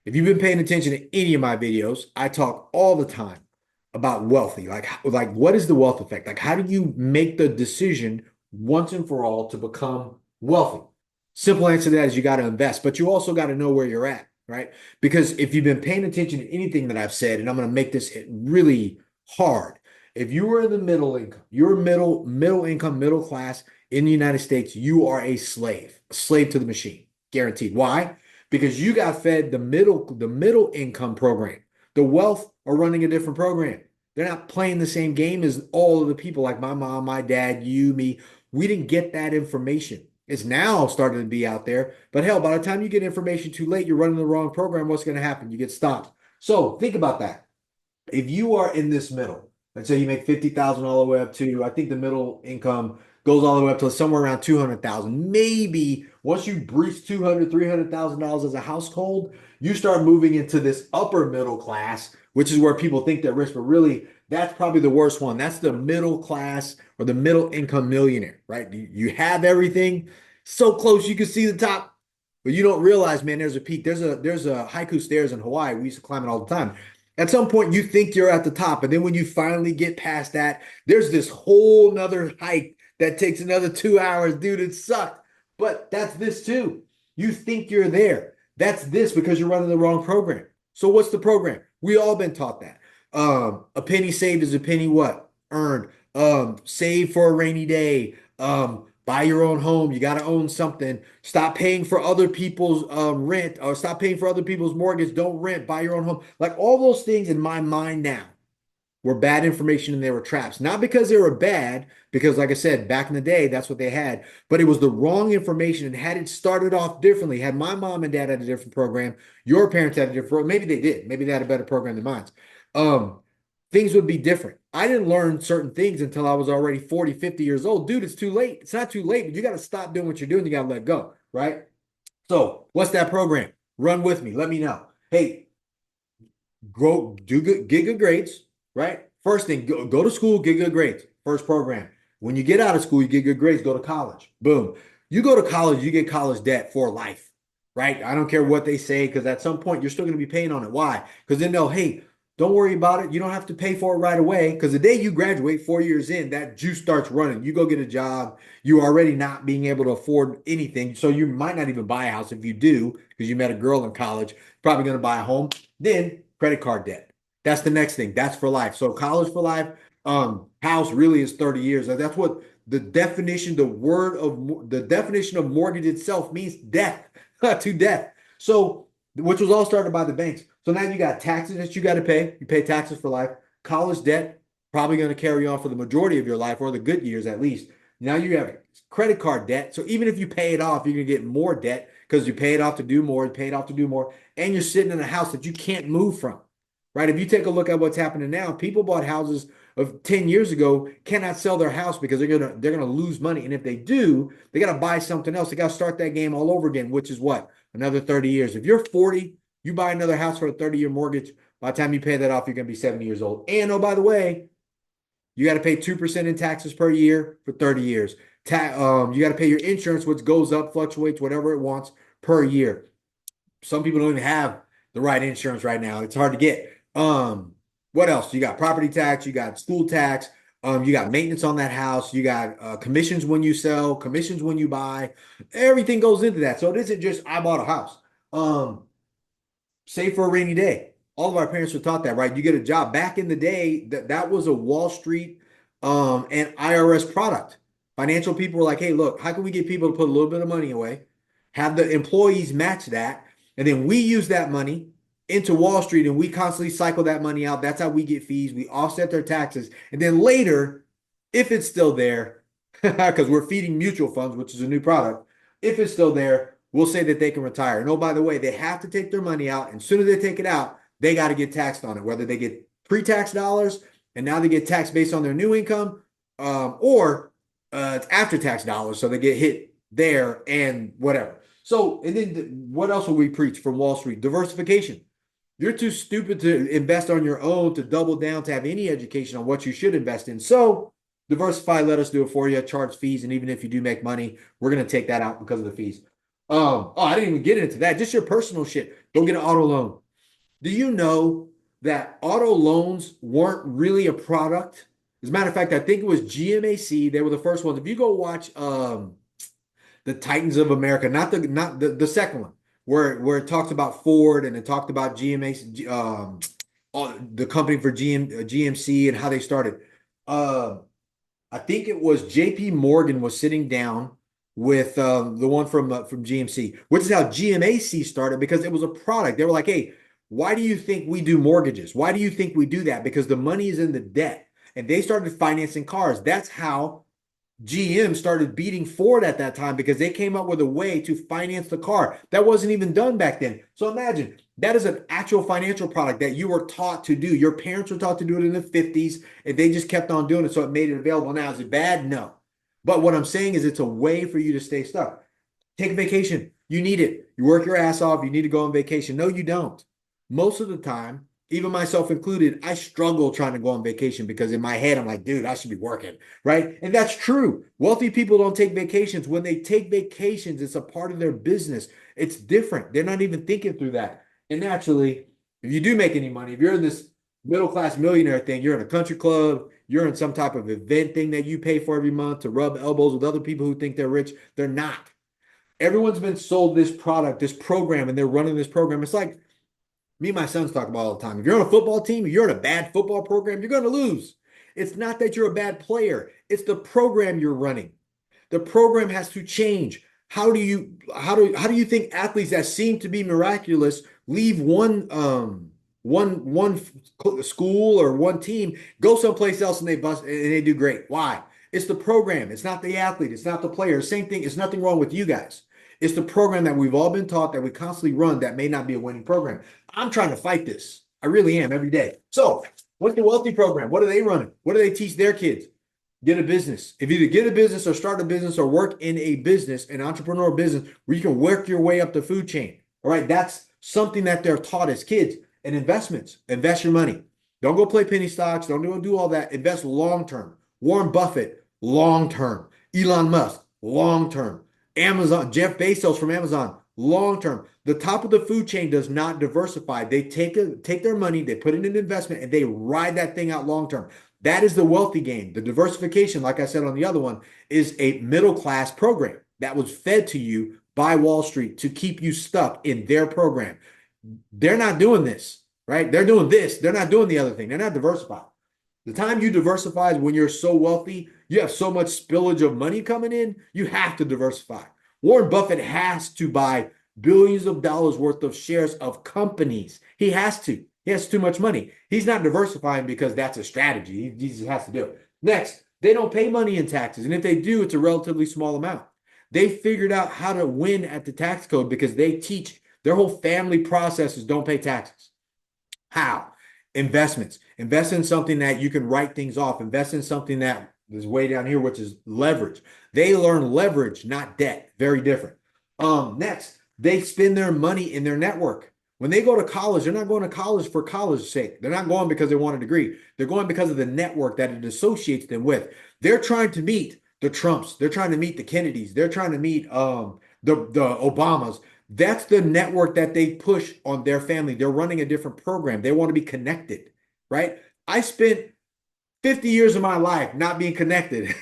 If you've been paying attention to any of my videos, I talk all the time about wealthy. Like what is the wealth effect? Like, how do you make the decision once and for all to become wealthy? Simple answer to that is you got to invest, but you also got to know where you're at, right? Because if you've been paying attention to anything that I've said, and I'm going to make this really hard. If you were in the middle income, you're middle income, middle class in the United States, you are a slave to the machine, guaranteed. Why? Because you got fed the middle income program. The wealth are running a different program. They're not playing the same game as all of the people like my mom, my dad, you, me. We didn't get that information. It's now starting to be out there. But hell, by the time you get information too late, you're running the wrong program. What's going to happen? You get stopped. So think about that. If you are in this middle, let's say you make 50,000 all the way up to, I think the middle income goes all the way up to somewhere around 200,000. Maybe once you breach 200, $300,000 as a household, you start moving into this upper middle class, which is where people think they're rich, but really that's probably the worst one. That's the middle class or the middle income millionaire, right? You have everything so close you can see the top, but you don't realize, man, there's a peak. There's a haiku stairs in Hawaii. We used to climb it all the time. At some point, you think you're at the top, and then when you finally get past that, there's this whole nother hike that takes another 2 hours. Dude, it sucked. But that's this too. You think you're there. That's this because you're running the wrong program. So what's the program? We all been taught that. A penny saved is a penny what? Earned. Save for a rainy day. Buy your own home. You got to own something. Stop paying for other people's rent or stop paying for other people's mortgage. Don't rent. Buy your own home. Like all those things in my mind now were bad information and they were traps. Not because they were bad, because like I said, back in the day, that's what they had, but it was the wrong information. And had it started off differently, had my mom and dad had a different program, your parents had a different program, maybe they did, maybe they had a better program than mine. Um, things would be different. I didn't learn certain things until I was already 40, 50 years old. Dude, it's too late. It's not too late, but you got to stop doing what you're doing. You got to let go, right? So, what's that program? Run with me. Let me know. Hey, grow, do good, get good grades, right? First thing, go to school, get good grades. First program. When you get out of school, you get good grades, go to college. Boom. You go to college, you get college debt for life, right? I don't care what they say because at some point you're still going to be paying on it. Why? Because then they'll, hey, don't worry about it. You don't have to pay for it right away because the day you graduate 4 years in, that juice starts running. You go get a job. You're already not being able to afford anything. So you might not even buy a house. If you do, because you met a girl in college, probably going to buy a home. Then credit card debt. That's the next thing. That's for life. So college for life. House really is 30 years. That's what the definition, the definition of mortgage itself means death to death. So, which was all started by the banks. So now you got taxes that you got to pay. You pay taxes for life. College debt, probably going to carry on for the majority of your life or the good years at least. Now you have credit card debt. So even if you pay it off, you're going to get more debt because you pay it off to do more, pay it off to do more, and you're sitting in a house that you can't move from, right? If you take a look at what's happening now, people bought houses of 10 years ago cannot sell their house because they're gonna lose money. And if they do, they gotta buy something else. They gotta start that game all over again, which is what? Another 30 years. If you're 40, you buy another house for a 30-year mortgage. By the time you pay that off, you're gonna be 70 years old. And oh, by the way, you got to pay 2% in taxes per year for 30 years. You got to pay your insurance, which goes up, fluctuates, whatever it wants per year. Some people don't even have the right insurance right now. It's hard to get. What else? You got property tax, you got school tax, you got maintenance on that house, you got commissions when you sell, commissions when you buy. Everything goes into that. So it isn't just I bought a house. Um, Save for a rainy day. All of our parents were taught that, right? You get a job. Back in the day, that was a Wall Street and IRS product. Financial people were like, hey, look, how can we get people to put a little bit of money away, have the employees match that, and then we use that money into Wall Street and we constantly cycle that money out. That's how we get fees. We offset their taxes. And then later, if it's still there, because we're feeding mutual funds, which is a new product, if it's still there, we'll say that they can retire. And oh, by the way, they have to take their money out. And as soon as they take it out, they got to get taxed on it, whether they get pre-tax dollars and now they get taxed based on their new income, or it's after-tax dollars, so they get hit there and whatever. So, and then what else will we preach from Wall Street? Diversification. You're too stupid to invest on your own, to double down, to have any education on what you should invest in. So, diversify, let us do it for you, charge fees, and even if you do make money, we're going to take that out because of the fees. Oh, I didn't even get into that. Just your personal shit. Go get an auto loan. Do you know that auto loans weren't really a product? As a matter of fact, I think it was GMAC. They were the first ones. If you go watch the Titans of America, not the second one, where it talks about Ford and it talked about GMAC, the company for GMC and how they started. Uh, I think it was JP Morgan was sitting down with the one from GMC, which is how GMAC started because it was a product. They were like, "Hey, why do you think we do mortgages? Why do you think we do that? Because the money is in the debt." And they started financing cars. That's how GM started beating Ford at that time because they came up with a way to finance the car. That wasn't even done back then. So imagine that is an actual financial product that you were taught to do. Your parents were taught to do it in the 50s and they just kept on doing it. So it made it available. Now, is it bad? No. But what I'm saying is it's a way for you to stay stuck. Take a vacation. You need it. You work your ass off. You need to go on vacation. No, you don't. Most of the time, even myself included, I struggle trying to go on vacation because in my head, I'm like, dude, I should be working, right? And that's true. Wealthy people don't take vacations. When they take vacations, it's a part of their business. It's different. They're not even thinking through that. And naturally, if you do make any money, if you're in this middle class millionaire thing, you're in a country club, you're in some type of event thing that you pay for every month to rub elbows with other people who think they're rich. They're not. Everyone's been sold this product, this program, and they're running this program. It's like me and my sons talk about all the time. If you're on a football team, if you're in a bad football program, you're going to lose. It's not that you're a bad player. It's the program you're running. The program has to change. How do you think athletes that seem to be miraculous leave one school or one team, go someplace else and they bust and they do great? Why? It's the program. It's not the athlete. It's not the player. Same thing. It's nothing wrong with you guys. It's the program that we've all been taught that we constantly run that may not be a winning program. I'm trying to fight this. I really am every day. So, what's the wealthy program? What are they running? What do they teach their kids? Get a business. If you either get a business or start a business or work in a business, an entrepreneurial business where you can work your way up the food chain. All right. That's something that they're taught as kids. And investments. Invest your money. Don't go play penny stocks. Don't do all that. Invest long term. Warren Buffett, long term. Elon Musk, long term. Amazon, Jeff Bezos from Amazon, long term. The top of the food chain does not diversify. They take their money, they put it in investment, and they ride that thing out long term. That is the wealthy game. The diversification, like I said on the other one, is a middle class program that was fed to you by Wall Street to keep you stuck in their program. They're not doing this, right? They're doing this. They're not doing the other thing. They're not diversified. The time you diversify is when you're so wealthy, you have so much spillage of money coming in, you have to diversify. Warren Buffett has to buy billions of dollars worth of shares of companies. He has to. He has too much money. He's not diversifying because that's a strategy. He just has to do it. Next, they don't pay money in taxes. And if they do, it's a relatively small amount. They figured out how to win at the tax code because they teach their whole family processes don't pay taxes. How? Investments. Invest in something that you can write things off. Invest in something that is way down here, which is leverage. They learn leverage, not debt. Very different. Next, they spend their money in their network. When they go to college, they're not going to college for college's sake. They're not going because they want a degree. They're going because of the network that it associates them with. They're trying to meet the Trumps. They're trying to meet the Kennedys. They're trying to meet the Obamas. That's the network that they push on their family. They're running a different program. They want to be connected, right? I spent 50 years of my life not being connected.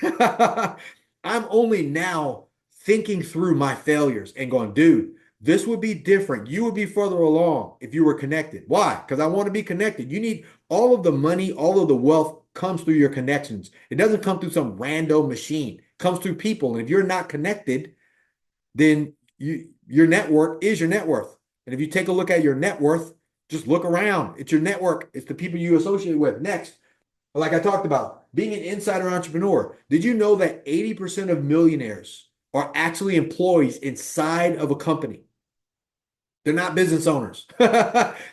I'm only now thinking through my failures and going, dude, this would be different. You would be further along if you were connected. Why? Because I want to be connected. You need all of the money, all of the wealth comes through your connections. It doesn't come through some random machine. It comes through people. And if you're not connected, then your network is your net worth. And if you take a look at your net worth, just look around. It's your network. It's the people you associate with. Next, like I talked about, being an insider entrepreneur. Did you know that 80% of millionaires are actually employees inside of a company? They're not business owners.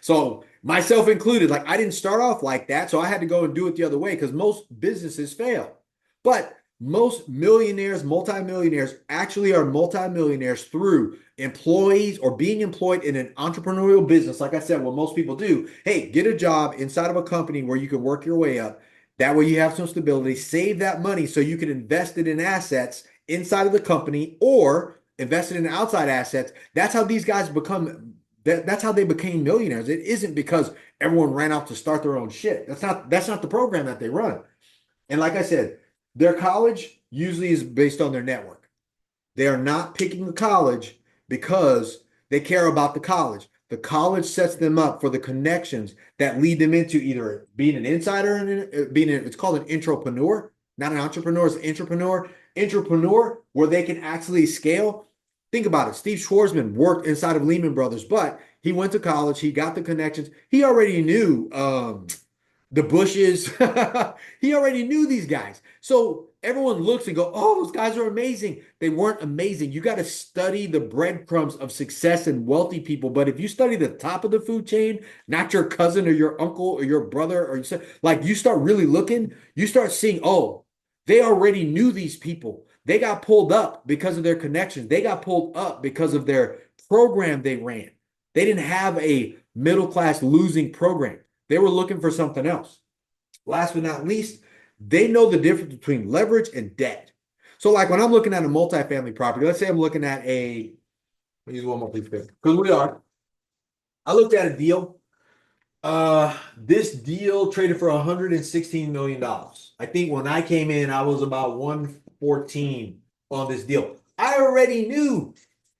So myself included, like I didn't start off like that. So I had to go and do it the other way because most businesses fail. But most millionaires, multimillionaires actually are multimillionaires through employees or being employed in an entrepreneurial business. Like I said, what most people do, hey, get a job inside of a company where you can work your way up. That way you have some stability, save that money so you can invest it in assets inside of the company or invest it in outside assets. That's how these guys become That's how they became millionaires. It isn't because everyone ran out to start their own shit. That's not the program that they run. And like I said, their college usually is based on their network. They are not picking the college because they care about the college. The college sets them up for the connections that lead them into either being an insider and it's called an entrepreneur, not an entrepreneur, it's an entrepreneur. Entrepreneur where they can actually scale. Think about it. Steve Schwarzman worked inside of Lehman Brothers, but he went to college. He got the connections. He already knew the Bushes. He already knew these guys. So everyone looks and go, oh, those guys are amazing. They weren't amazing. You got to study the breadcrumbs of success and wealthy people. But if you study the top of the food chain, not your cousin or your uncle or your brother, or you start really looking, you start seeing, oh, they already knew these people. They got pulled up because of their connections. They got pulled up because of their program they ran. They didn't have a middle class losing program. They were looking for something else. Last but not least, they know the difference between leverage and debt. So, like when I'm looking at a multifamily property, let's say I'm looking at let me use one more piece of paper because we are. I looked at a deal. This deal traded for $116 million. I think when I came in, I was about 114 on this deal. I already knew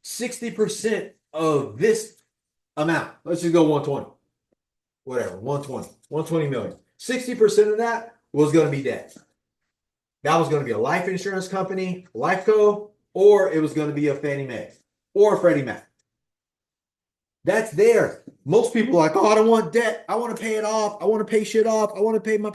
60% of this amount. Let's just go 120. Whatever, 120 million. 60% of that was going to be debt. That was going to be a life insurance company, Lifeco, or it was going to be a Fannie Mae or Freddie Mac. That's there. Most people are like, oh, I don't want debt. I want to pay it off. I want to pay shit off. I want to pay my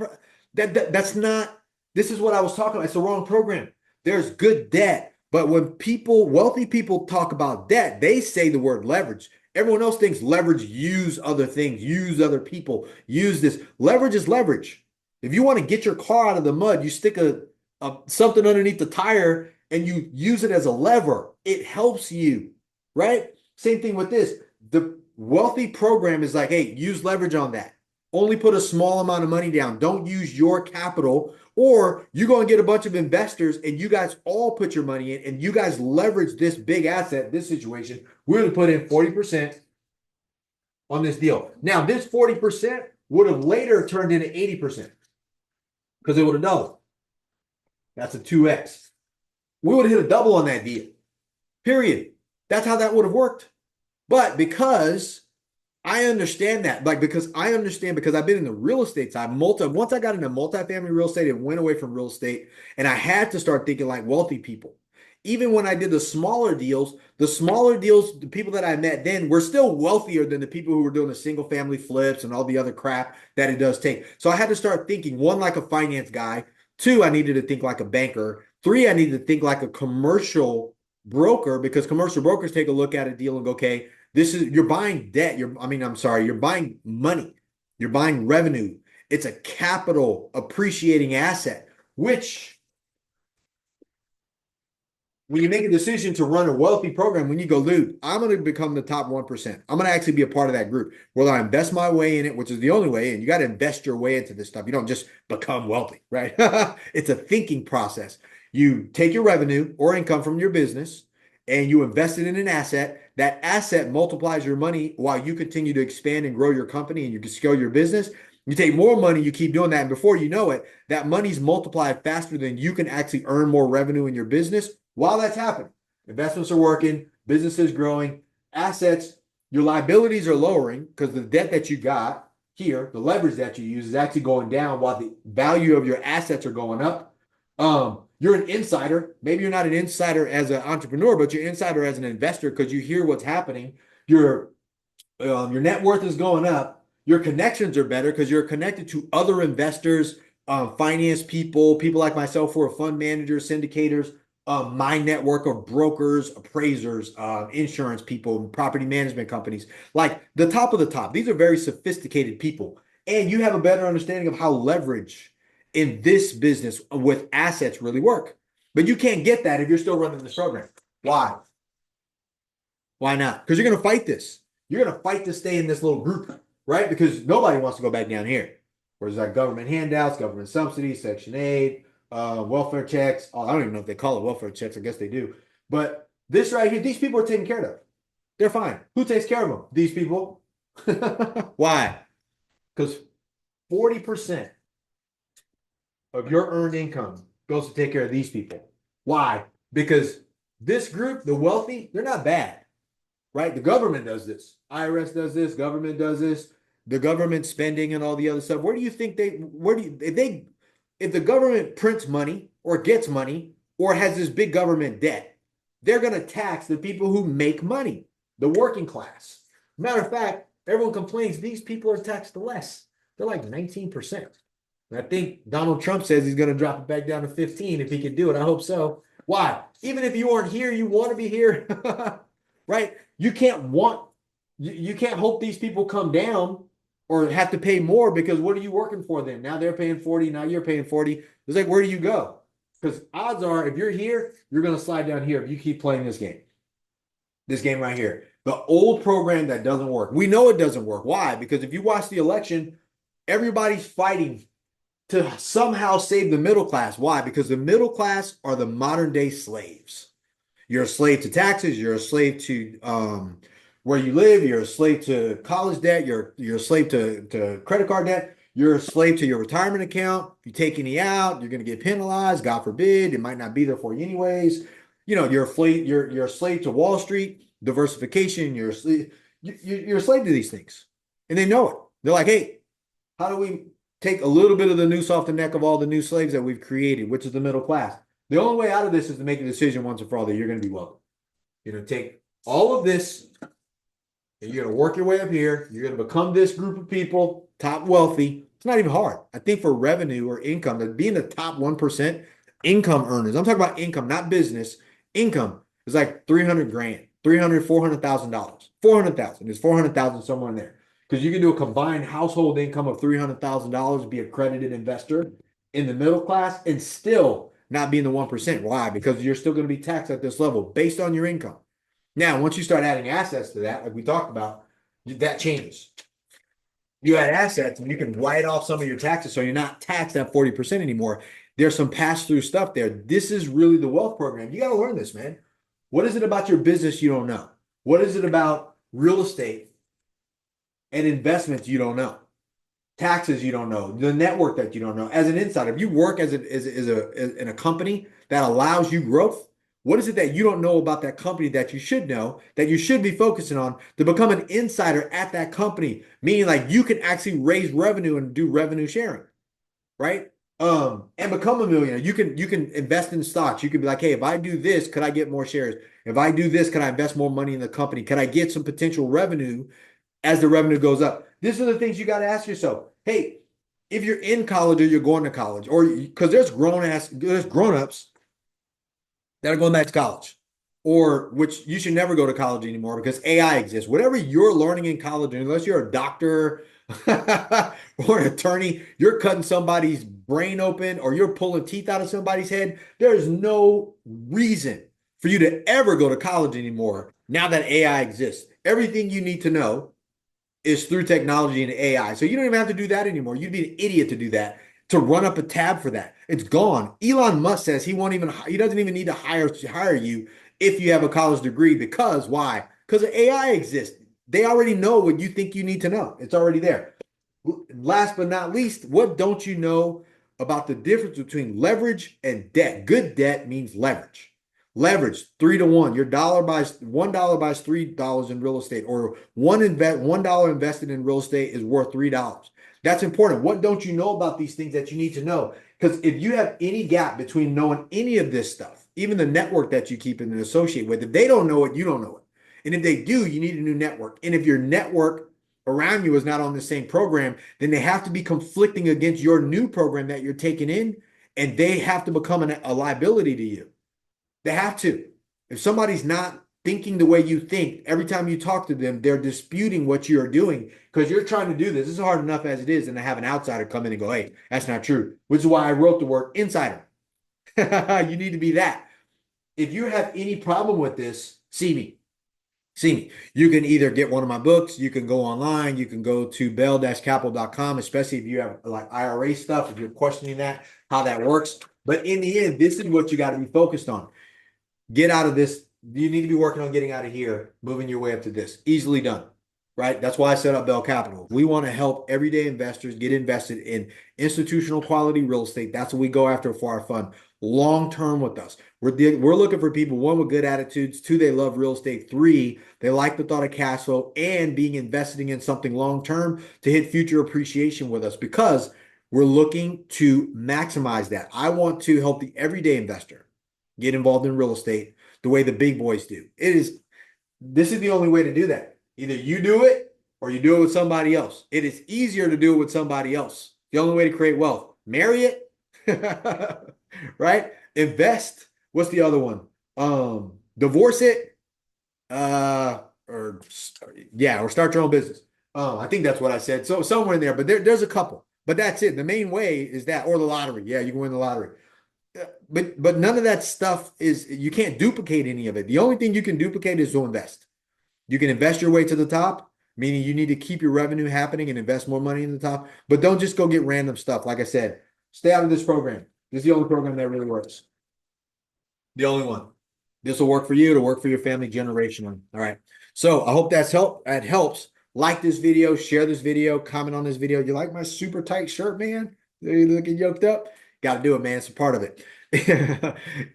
that's not. This is what I was talking about. It's the wrong program. There's good debt, but when wealthy people talk about debt, they say the word leverage. Everyone else thinks leverage use other things, use other people, use this. Leverage is leverage. If you want to get your car out of the mud, you stick something underneath the tire and you use it as a lever. It helps you, right? Same thing with this. The wealthy program is like, hey, use leverage on that. Only put a small amount of money down. Don't use your capital, or you go and get a bunch of investors and you guys all put your money in and you guys leverage this big asset, this situation. We're going to put in 40% on this deal. Now, this 40% would have later turned into 80% because it would have doubled. That's a 2x. We would have hit a double on that deal. Period. That's how that would have worked. But because I understand that, because I've been in the real estate side. Once I got into multifamily real estate and went away from real estate, and I had to start thinking like wealthy people. Even when I did the smaller deals, the people that I met then were still wealthier than the people who were doing the single family flips and all the other crap that it does take. So I had to start thinking, one, like a finance guy. Two, I needed to think like a banker. Three, I needed to think like a commercial broker, because commercial brokers take a look at a deal and go, okay, you're buying debt. You're buying money. You're buying revenue. It's a capital appreciating asset, which when you make a decision to run a wealthy program, when you go, dude, I'm going to become the top 1%. I'm going to actually be a part of that group. Whether I invest my way in it, which is the only way, and you got to invest your way into this stuff. You don't just become wealthy, right? It's a thinking process. You take your revenue or income from your business and you invest it in an asset. That asset multiplies your money while you continue to expand and grow your company and you can scale your business. You take more money, you keep doing that. And before you know it, that money's multiplied faster than you can actually earn more revenue in your business. While that's happening, investments are working, business is growing, assets, your liabilities are lowering because the debt that you got here, the leverage that you use is actually going down while the value of your assets are going up. You're an insider. Maybe you're not an insider as an entrepreneur, but you're an insider as an investor because you hear what's happening. Your net worth is going up. Your connections are better because you're connected to other investors, finance people, people like myself who are fund managers, syndicators, my network of brokers, appraisers, insurance people, property management companies, like the top of the top. These are very sophisticated people. And you have a better understanding of how leverage in this business with assets really work. But you can't get that if you're still running this program. Why? Why not? Because you're going to fight this. You're going to fight to stay in this little group, right? Because nobody wants to go back down here. Whereas like government handouts, government subsidies, Section 8, welfare checks. Oh, I don't even know if they call it welfare checks. I guess they do. But this right here, these people are taken care of. They're fine. Who takes care of them? These people. Why? Because 40% of your earned income goes to take care of these people. Why? Because this group, the wealthy, they're not bad, right? The government does this. IRS does this. Government does this. The government spending and all the other stuff. Where do you think if the government prints money or gets money or has this big government debt, they're going to tax the people who make money, the working class. Matter of fact, everyone complains these people are taxed less. They're like 19%. And I think Donald Trump says he's going to drop it back down to 15 if he can do it. I hope so. Why? Even if you aren't here, you want to be here, right? You can't hope these people come down or have to pay more because what are you working for then? Now they're paying 40, now you're paying 40. It's like, where do you go? Because odds are, if you're here, you're going to slide down here if you keep playing this game. This game right here. The old program that doesn't work. We know it doesn't work. Why? Because if you watch the election, everybody's fighting to somehow save the middle class. Why? Because the middle class are the modern day slaves. You're a slave to taxes. You're a slave to where you live. You're a slave to college debt. You're a slave to credit card debt. You're a slave to your retirement account. If you take any out, you're going to get penalized. God forbid, it might not be there for you anyways. You know, you're a slave to Wall Street, diversification. You're a slave to these things, and they know it. They're like, hey, how do we take a little bit of the noose off the neck of all the new slaves that we've created, which is the middle class? The only way out of this is to make a decision once and for all that you're going to be wealthy. You're going to take all of this and you're going to work your way up here. You're going to become this group of people, top wealthy. It's not even hard. I think for revenue or income, that being the top 1% income earners, I'm talking about income, not business. Income is like 300 grand, $400,000. 400,000. There's 400,000 somewhere in there. Because you can do a combined household income of $300,000, be a accredited investor in the middle class and still not being the 1%. Why? Because you're still going to be taxed at this level based on your income. Now, once you start adding assets to that, like we talked about, that changes. You add assets and you can write off some of your taxes so you're not taxed at 40% anymore. There's some pass-through stuff there. This is really the wealth program. You got to learn this, man. What is it about your business you don't know? What is it about real estate and investments you don't know? Taxes you don't know, the network that you don't know. As an insider, if you work in a company that allows you growth, what is it that you don't know about that company that you should know, that you should be focusing on to become an insider at that company? Meaning like you can actually raise revenue and do revenue sharing, right? And become a millionaire. You can invest in stocks. You can be like, hey, if I do this, could I get more shares? If I do this, can I invest more money in the company? Can I get some potential revenue as the revenue goes up? These are the things you got to ask yourself. Hey, if you're in college or you're going to college, or because there's grown-ups that are going back to college, or which you should never go to college anymore because AI exists. Whatever you're learning in college, unless you're a doctor or an attorney, you're cutting somebody's brain open or you're pulling teeth out of somebody's head. There's no reason for you to ever go to college anymore now that AI exists. Everything you need to know is through technology and AI. So you don't even have to do that anymore. You'd be an idiot to do that, to run up a tab for that. It's gone. Elon Musk says he doesn't even need to hire you if you have a college degree. Because why? Because AI exists. They already know what you think you need to know. It's already there. Last but not least, what don't you know about the difference between leverage and debt? Good debt means leverage. Leverage 3-to-1. Your $1 buys $3 in real estate, or $1 invested in real estate is worth $3. That's important. What don't you know about these things that you need to know? Because if you have any gap between knowing any of this stuff, even the network that you keep and associate with, if they don't know it, you don't know it. And if they do, you need a new network. And if your network around you is not on the same program, then they have to be conflicting against your new program that you're taking in, and they have to become a liability to you. They have to. If somebody's not thinking the way you think, every time you talk to them, they're disputing what you're doing because you're trying to do this. This is hard enough as it is, and to have an outsider come in and go, hey, that's not true, which is why I wrote the word insider. You need to be that. If you have any problem with this, see me. See me. You can either get one of my books, you can go online, you can go to bell-capital.com, especially if you have like IRA stuff, if you're questioning that, how that works. But in the end, this is what you got to be focused on. Get out of this You need to be working on getting out of here, moving your way up to this. Easily done, right? That's why I set up Bell Capital. We want to help everyday investors get invested in institutional quality real estate. That's what we go after for our fund. Long term with us. We're looking for people, one, with good attitudes, two, they love real estate, three, they like the thought of cash flow and being investing in something long term to hit future appreciation with us because we're looking to maximize that. I want to help the everyday investor get involved in real estate the way the big boys do. This is the only way to do that. Either you do it or you do it with somebody else. It is easier to do it with somebody else. The only way to create wealth. Marry it, right? Invest. What's the other one? Divorce it, or yeah, or start your own business. I think that's what I said. So somewhere in there, but there's a couple. But that's it. The main way is that, or the lottery. Yeah, you can win the lottery. But none of that stuff is, you can't duplicate any of it. The only thing you can duplicate is to invest. You can invest your way to the top, meaning you need to keep your revenue happening and invest more money in the top. But don't just go get random stuff. Like I said, stay out of this program. This is the only program that really works. The only one. This will work for you. It'll work for your family generationally. All right. So I hope that helps. Like this video, share this video, comment on this video. You like my super tight shirt, man? You looking yoked up? Got to do it, man. It's a part of it.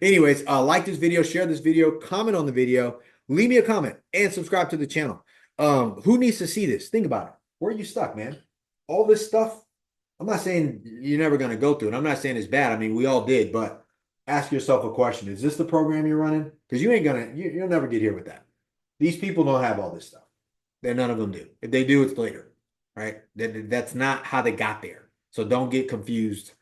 Anyways, like this video, share this video, comment on the video, leave me a comment, and subscribe to the channel. Who needs to see this? Think about it. Where are you stuck, man? All this stuff. I'm not saying you're never going to go through it. I'm not saying it's bad. I mean, we all did, but ask yourself a question. Is this the program you're running? Because you'll never get here with that. These people don't have all this stuff. None of them do. If they do, it's later, right? That's not how they got there. So don't get confused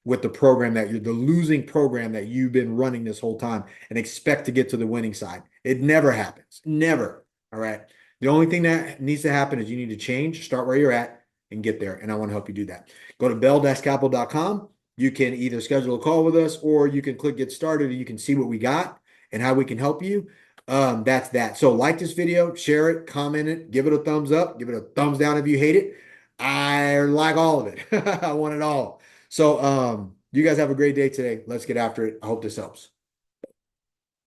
with the program the losing program that you've been running this whole time and expect to get to the winning side. It never happens. Never. All right. The only thing that needs to happen is you need to change, start where you're at, and get there. And I want to help you do that. Go to bell-capital.com. You can either schedule a call with us or you can click get started and you can see what we got and how we can help you. That's that. So like this video, share it, comment it, give it a thumbs up, give it a thumbs down if you hate it. I like all of it. I want it all. So you guys have a great day today. Let's get after it. I hope this helps.